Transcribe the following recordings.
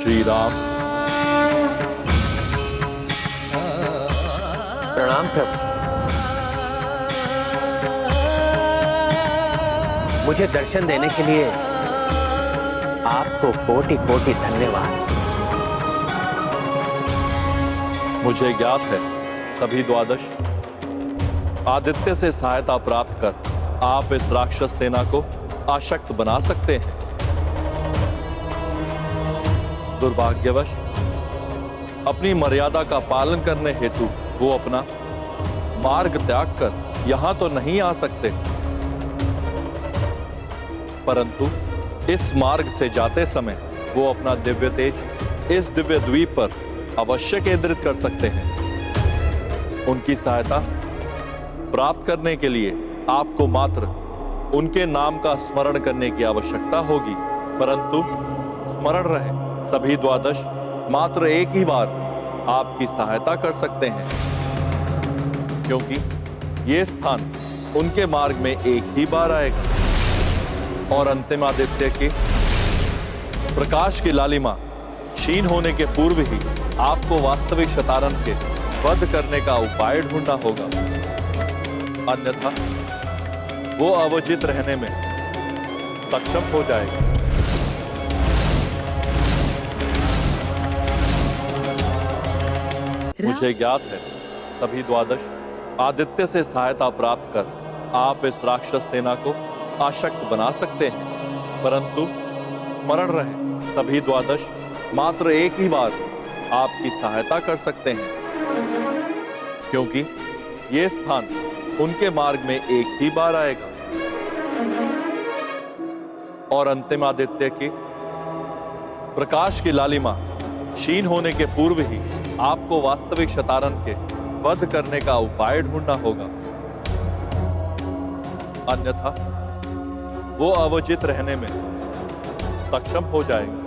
श्री राम। प्रणाम प्रभु। मुझे दर्शन देने के लिए आपको कोटि कोटि धन्यवाद। मुझे ज्ञात है सभी द्वादश आदित्य से सहायता प्राप्त कर आप इस राक्षस सेना को आशक्त बना सकते हैं। दुर्भाग्यवश अपनी मर्यादा का पालन करने हेतु वो अपना मार्ग त्याग कर यहां तो नहीं आ सकते, परंतु इस मार्ग से जाते समय वो अपना दिव्य तेज इस दिव्य द्वीप पर अवश्य केंद्रित कर सकते हैं। उनकी सहायता प्राप्त करने के लिए आपको मात्र उनके नाम का स्मरण करने की आवश्यकता होगी, परंतु स्मरण रहे सभी द्वादश मात्र एक ही बार आपकी सहायता कर सकते हैं, क्योंकि यह स्थान उनके मार्ग में एक ही बार आएगा और अंतिम आदित्य के प्रकाश की लालिमा क्षीण होने के पूर्व ही आपको वास्तविक शतानन के वध करने का उपाय ढूंढना होगा, अन्यथा वो अवजित रहने में सक्षम हो जाएगा। मुझे ज्ञात है सभी द्वादश आदित्य से सहायता प्राप्त कर आप इस राक्षस सेना को आशक्त बना सकते हैं, परंतु स्मरण रहे सभी द्वादश मात्र एक ही बार आपकी सहायता कर सकते हैं, क्योंकि यह स्थान उनके मार्ग में एक ही बार आएगा और अंतिम आदित्य की प्रकाश की लालिमा क्षीण होने के पूर्व ही आपको वास्तविक शतानन के वध करने का उपाय ढूंढना होगा, अन्यथा वो अवजित रहने में सक्षम हो जाएगा।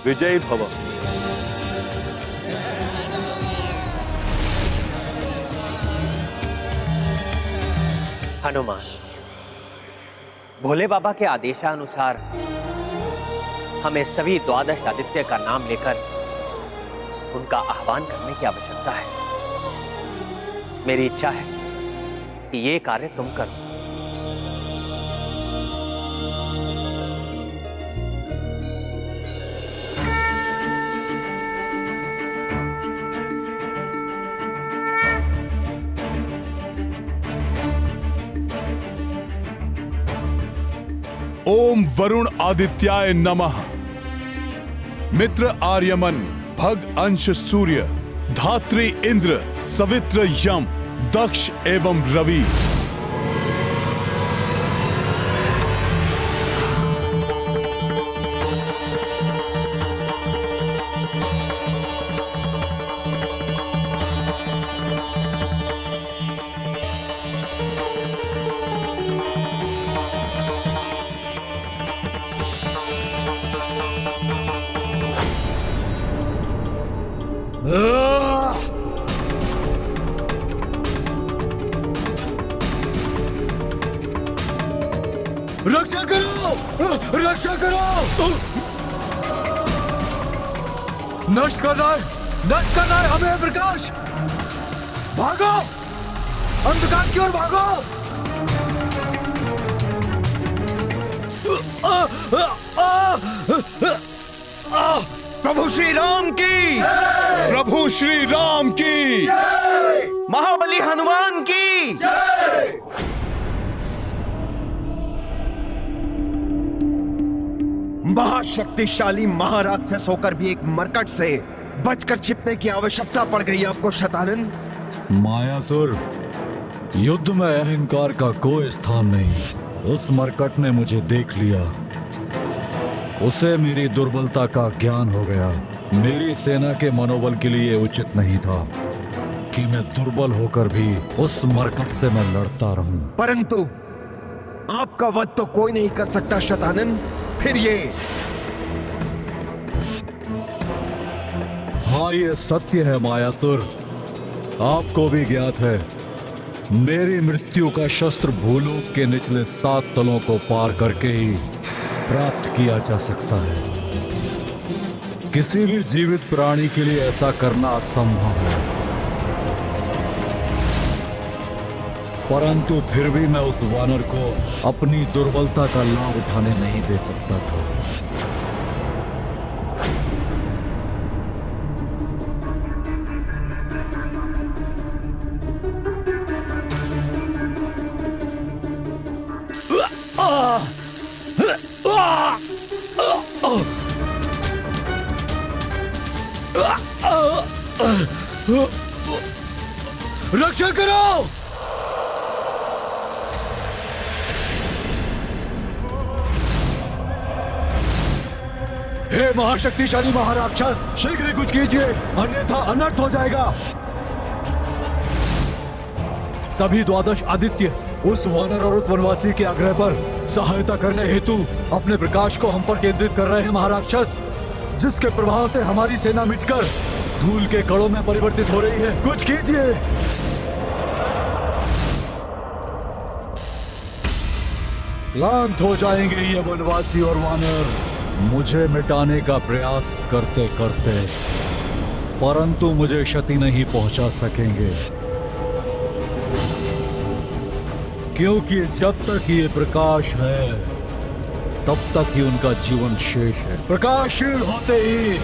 विजयी भव। हनुमान, भोले बाबा के आदेशानुसार हमें सभी द्वादश आदित्य का नाम लेकर उनका आह्वान करने की आवश्यकता है। मेरी इच्छा है कि ये कार्य तुम करो। ओम वरुण आदित्याय नमः। मित्र आर्यमन, भग अंश सूर्य, धात्री इंद्र, सवित्र यम, दक्ष एवं रवि। रक्षा करो, रक्षा करो। नष्ट करना है हमें प्रकाश। भागो, अंधकार की ओर भागो। प्रभु श्री राम की, प्रभु श्री राम की, महाबली हनुमान की। महाशक्तिशाली महाराक्षस होकर भी एक मरकट से बचकर छिपने की आवश्यकता पड़ गई आपको शतानन। मायासुर, युद्ध में अहंकार का कोई स्थान नहीं। उस मरकट ने मुझे देख लिया, उसे मेरी दुर्बलता का ज्ञान हो गया। मेरी सेना के मनोबल के लिए उचित नहीं था कि मैं दुर्बल होकर भी उस मरकट से मैं लड़ता रहूं। परंतु आपका वध तो कोई नहीं कर सकता शतानन। फिर ये हाँ, ये सत्य है मायासुर। आपको भी ज्ञात है मेरी मृत्यु का शस्त्र भूलोक के निचले 7 तलों को पार करके ही प्राप्त किया जा सकता है। किसी भी जीवित प्राणी के लिए ऐसा करना असंभव है, परंतु फिर भी मैं उस वानर को अपनी दुर्बलता का लाभ उठाने नहीं दे सकता था। रक्षा करो! हे महाशक्तिशाली महाराक्षस, शीघ्र ही कुछ कीजिए, अन्यथा अनर्थ हो जाएगा। सभी 12 आदित्य उस वानर और उस वनवासी के आग्रह पर सहायता करने हेतु अपने प्रकाश को हम पर केंद्रित कर रहे हैं महाराक्षस, जिसके प्रभाव से हमारी सेना मिटकर धूल के कणों में परिवर्तित हो रही है। कुछ कीजिए। क्लांत हो जाएंगे ये वनवासी और वानर मुझे मिटाने का प्रयास करते करते, परंतु मुझे क्षति नहीं पहुंचा सकेंगे, क्योंकि जब तक ये प्रकाश है तब तक ही उनका जीवन शेष है। प्रकाशशील होते ही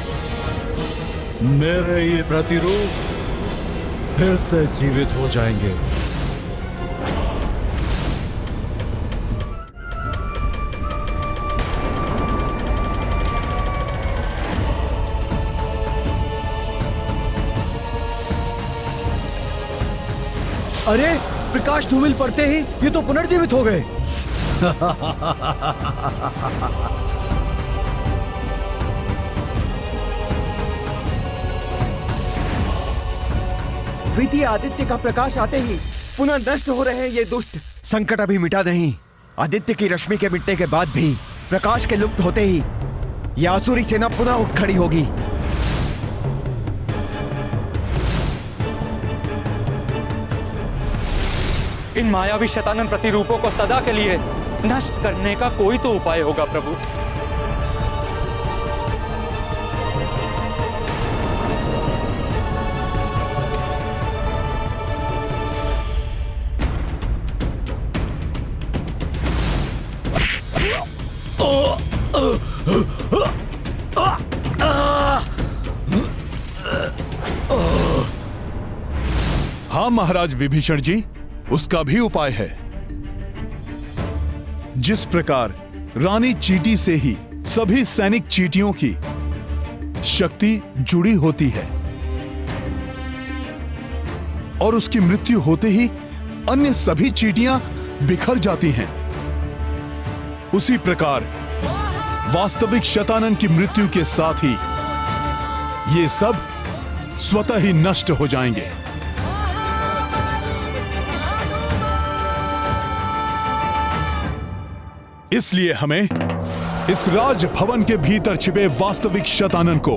मेरे ये प्रतिरूप फिर से जीवित हो जाएंगे। अरे, प्रकाश धूमिल पड़ते ही ये तो पुनर्जीवित हो गए। द्वितीय आदित्य का प्रकाश आते ही पुनः नष्ट हो रहे हैं ये दुष्ट। संकट अभी मिटा नहीं। आदित्य की रश्मि के मिटने के बाद भी प्रकाश के लुप्त होते ही यह आसुरी सेना पुनः उठ खड़ी होगी। इन मायावी शैतानन प्रतिरूपों को सदा के लिए नष्ट करने का कोई तो उपाय होगा प्रभु। हाँ महाराज विभीषण जी, उसका भी उपाय है। जिस प्रकार रानी चींटी से ही सभी सैनिक चींटियों की शक्ति जुड़ी होती है और उसकी मृत्यु होते ही अन्य सभी चींटियां बिखर जाती हैं, उसी प्रकार वास्तविक शतानन की मृत्यु के साथ ही ये सब स्वतः ही नष्ट हो जाएंगे। इसलिए हमें इस राजभवन के भीतर छिपे वास्तविक शतानन को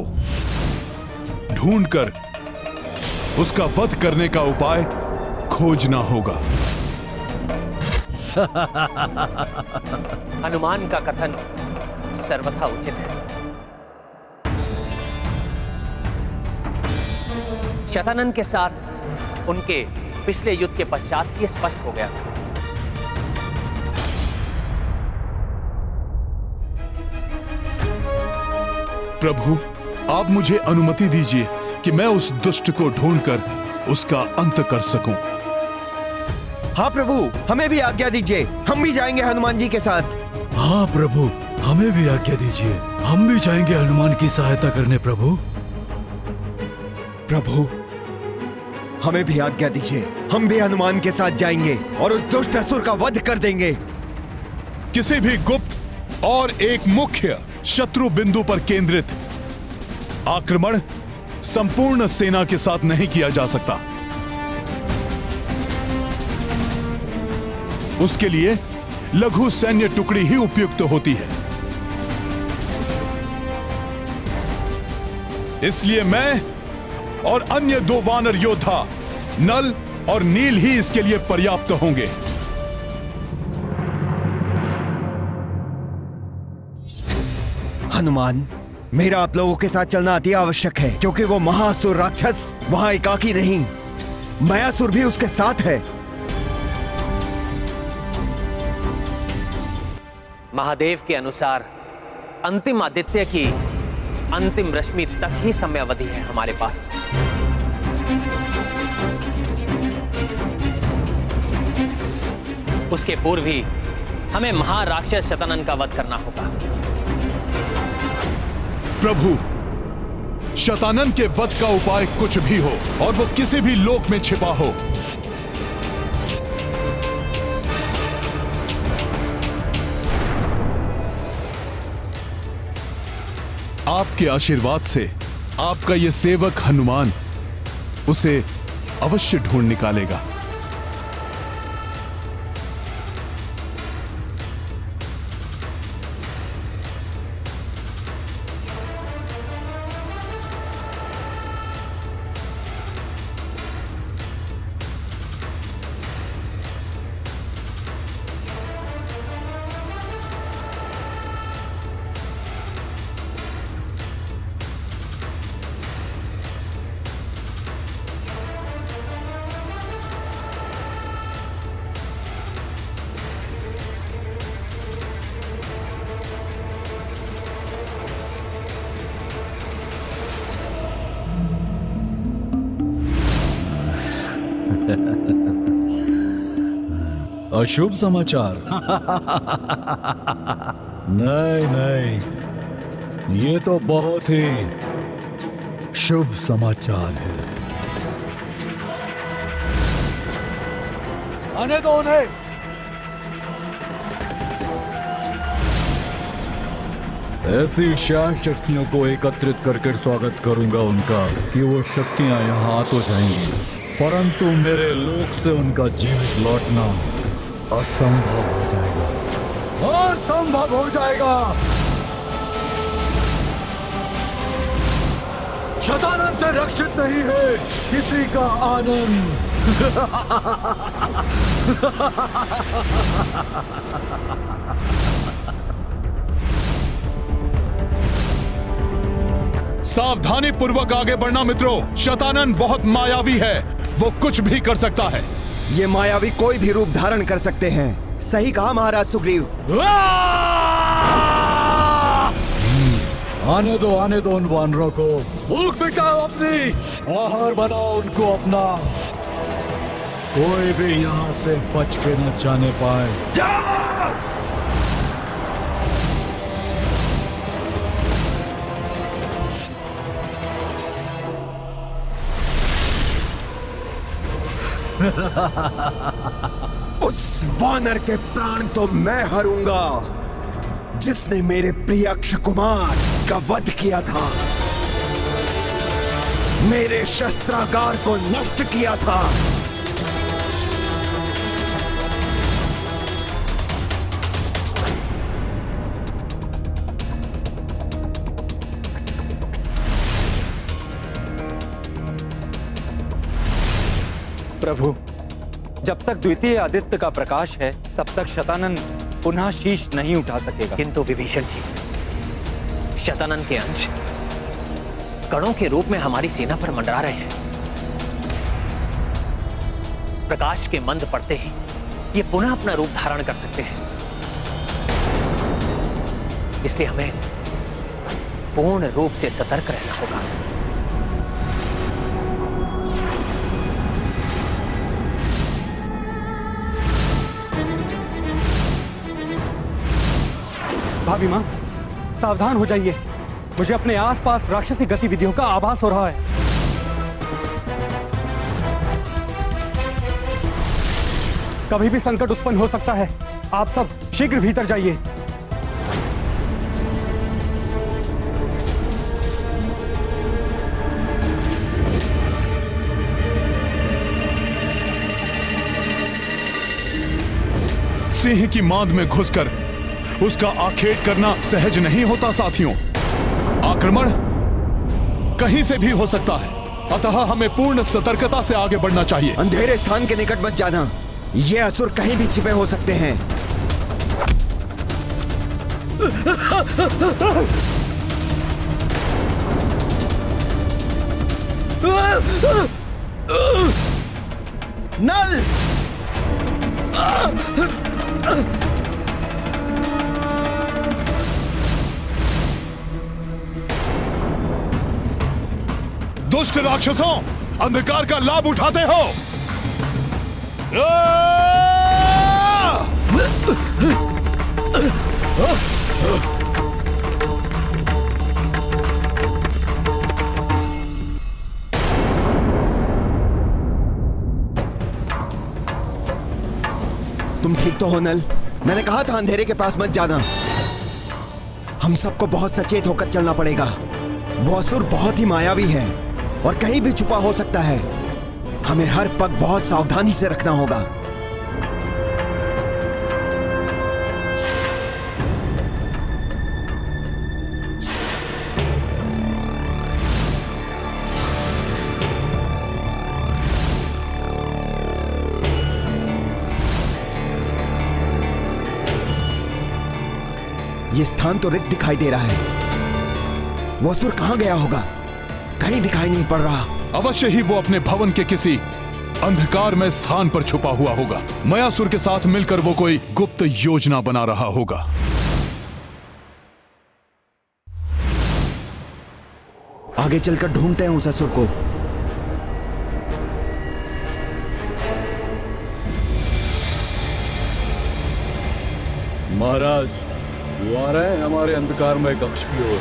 ढूंढकर उसका वध करने का उपाय खोजना होगा। हनुमान का कथन सर्वथा उचित है। शतानन के साथ उनके पिछले युद्ध के पश्चात ये स्पष्ट हो गया था। प्रभु, आप मुझे अनुमति दीजिए कि मैं उस दुष्ट को ढूंढकर उसका अंत कर सकूं। हाँ प्रभु, हमें भी आज्ञा दीजिए, हम भी जाएंगे हनुमान जी के साथ। हाँ प्रभु, हमें भी आज्ञा दीजिए, हम भी जाएंगे हनुमान की सहायता करने। प्रभु, प्रभु, हमें भी आज्ञा दीजिए, हम भी हनुमान के साथ जाएंगे और उस दुष्ट असुर का वध कर देंगे। किसी भी गुप्त और एक मुख्य शत्रु बिंदु पर केंद्रित आक्रमण संपूर्ण सेना के साथ नहीं किया जा सकता। उसके लिए लघु सैन्य टुकड़ी ही उपयुक्त होती है। इसलिए मैं और अन्य 2 वानर योद्धा नल और नील ही इसके लिए पर्याप्त होंगे। हनुमान, मेरा आप लोगों के साथ चलना अति आवश्यक है, क्योंकि वो महासुर राक्षस वहां एकाकी नहीं, मायासुर भी उसके साथ है। महादेव के अनुसार अंतिम आदित्य की अंतिम रश्मि तक ही समयावधि है हमारे पास। उसके पूर्व ही हमें महाराक्षस शतानन का वध करना होगा। प्रभु, शतानन के वध का उपाय कुछ भी हो और वो किसी भी लोक में छिपा हो, आपके आशीर्वाद से आपका यह सेवक हनुमान उसे अवश्य ढूंढ निकालेगा। अशुभ समाचार? नहीं नहीं, ये तो बहुत ही शुभ समाचार है। आने दो उन्हें। ऐसी शान शक्तियों को एकत्रित करके स्वागत करूंगा उनका कि वो शक्तियां यहाँ आ तो जाएंगी, परंतु मेरे लोक से उनका जीवित लौटना असंभव हो जाएगा। असंभव हो जाएगा। शतानन से रक्षित नहीं है किसी का आनंद। सावधानी पूर्वक आगे बढ़ना मित्रों। शतानन बहुत मायावी है, वो कुछ भी कर सकता है। ये मायावी कोई भी रूप धारण कर सकते हैं। सही कहा महाराज सुग्रीव। आने दो उन वानरों को। भूख मिटाओ अपनी, आहार बनाओ उनको अपना। कोई भी यहाँ से बच के न जाने पाए। उस वानर के प्राण तो मैं हरूंगा जिसने मेरे प्रिय अक्ष कुमार का वध किया था, मेरे शस्त्रागार को नष्ट किया था। प्रभु, जब तक द्वितीय आदित्य का प्रकाश है तब तक शतानन पुनः शीश नहीं उठा सकेगा। किंतु विभीषण जी, शतानन के अंश कणों के रूप में हमारी सेना पर मंडरा रहे हैं। प्रकाश के मंद पड़ते ही ये पुनः अपना रूप धारण कर सकते हैं। इसलिए हमें पूर्ण रूप से सतर्क रहना होगा। भाभी माँ, सावधान हो जाइए। मुझे अपने आसपास राक्षसी गतिविधियों का आभास हो रहा है। कभी भी संकट उत्पन्न हो सकता है। आप सब शीघ्र भीतर जाइए। सिंह की मांद में घुसकर उसका आखेट करना सहज नहीं होता साथियों। आक्रमण कहीं से भी हो सकता है, अतः हमें पूर्ण सतर्कता से आगे बढ़ना चाहिए। अंधेरे स्थान के निकट मत जाना, ये असुर कहीं भी छिपे हो सकते हैं। नल! दुष्ट राक्षसों, अंधकार का लाभ उठाते हो। तुम ठीक तो हो नल? मैंने कहा था अंधेरे के पास मत जाना। हम सबको बहुत सचेत होकर चलना पड़ेगा। वो असुर बहुत ही मायावी है और कहीं भी छुपा हो सकता है। हमें हर पग बहुत सावधानी से रखना होगा। ये स्थान तो रिक्त दिखाई दे रहा है। वो असुर कहां गया होगा? कहीं दिखाई नहीं पड़ रहा। अवश्य ही वो अपने भवन के किसी अंधकार में स्थान पर छुपा हुआ होगा। मयासुर के साथ मिलकर वो कोई गुप्त योजना बना रहा होगा। आगे चलकर ढूंढते हैं उस असुर को। महाराज, वो आ रहे हैं हमारे अंधकारमय कक्ष की ओर।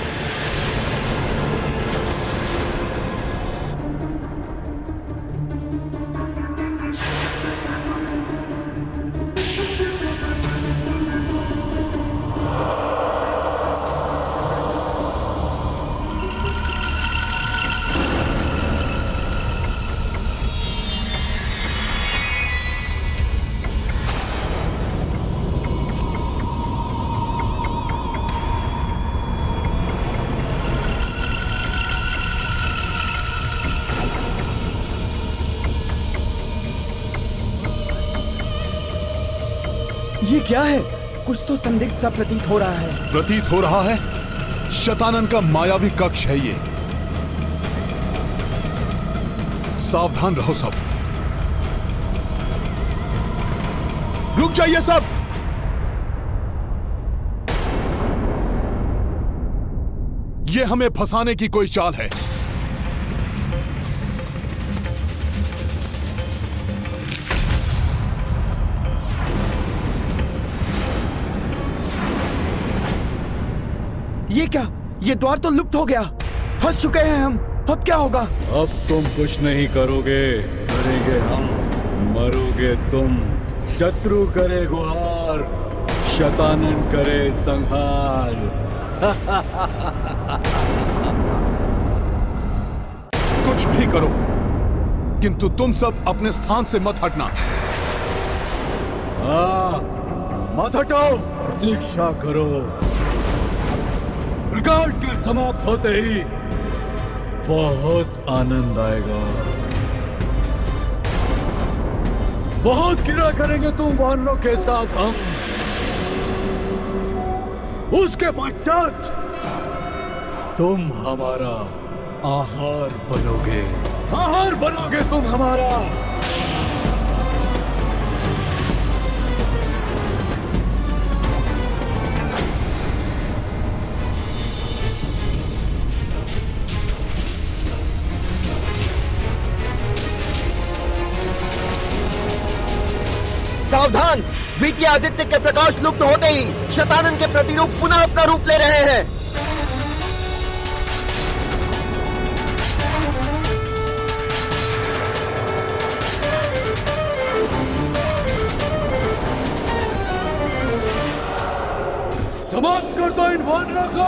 ये क्या है? कुछ तो संदिग्ध सा प्रतीत हो रहा है। प्रतीत हो रहा है शतानन का मायावी कक्ष है ये। सावधान रहो सब। रुक जाइए सब। ये हमें फंसाने की कोई चाल है। ये क्या? ये द्वार तो लुप्त हो गया। फंस चुके हैं हम। अब क्या होगा? अब तुम कुछ नहीं करोगे, करेंगे हम। मरोगे तुम। शत्रु करे गुहार, शतानन करे संहार। कुछ भी करो, किंतु तुम सब अपने स्थान से मत हटना। हाँ, मत हटो, प्रतीक्षा करो। प्रकाश के समाप्त होते ही बहुत आनंद आएगा। बहुत क्रीड़ा करेंगे तुम वानरों के साथ हम। उसके पश्चात तुम हमारा आहार बनोगे। आहार बनोगे तुम हमारा। सावधान! द्वितीय आदित्य के प्रकाश लुप्त होते ही शतानन के प्रतिरूप पुनः अपना रूप ले रहे हैं। समाप्त कर दो इन वानरों को।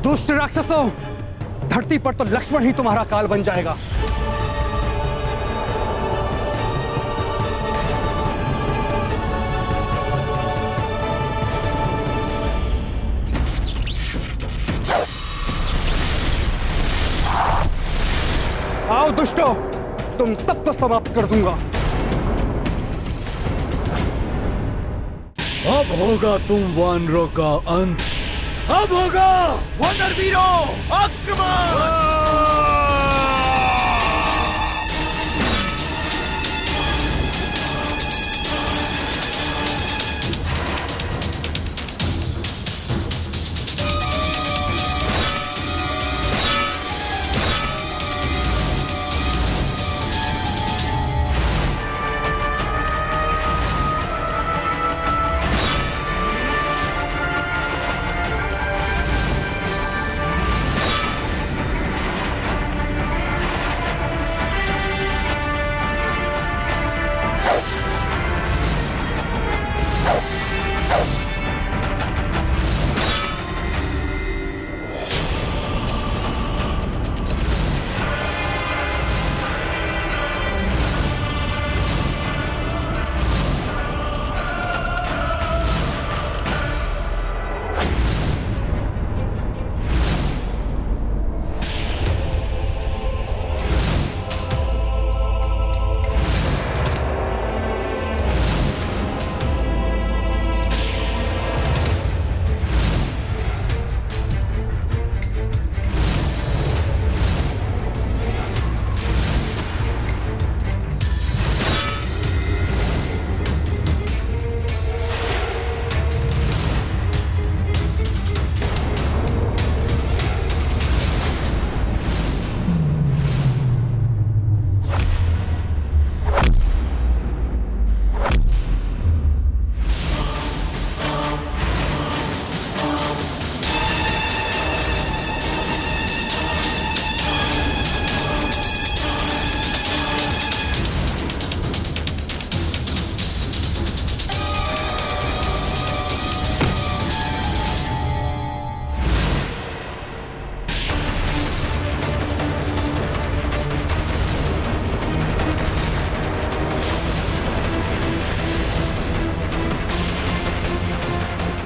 दुष्ट राक्षसों, धरती पर तो लक्ष्मण ही तुम्हारा काल बन जाएगा। आओ दुष्टों, तुम तब तो समाप्त कर दूंगा। अब होगा तुम वानरों का अंत। अब होगा। वानर वीरों, आक्रमण!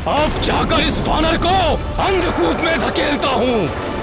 अब जाकर इस वानर को अंधकूप में धकेलता हूं।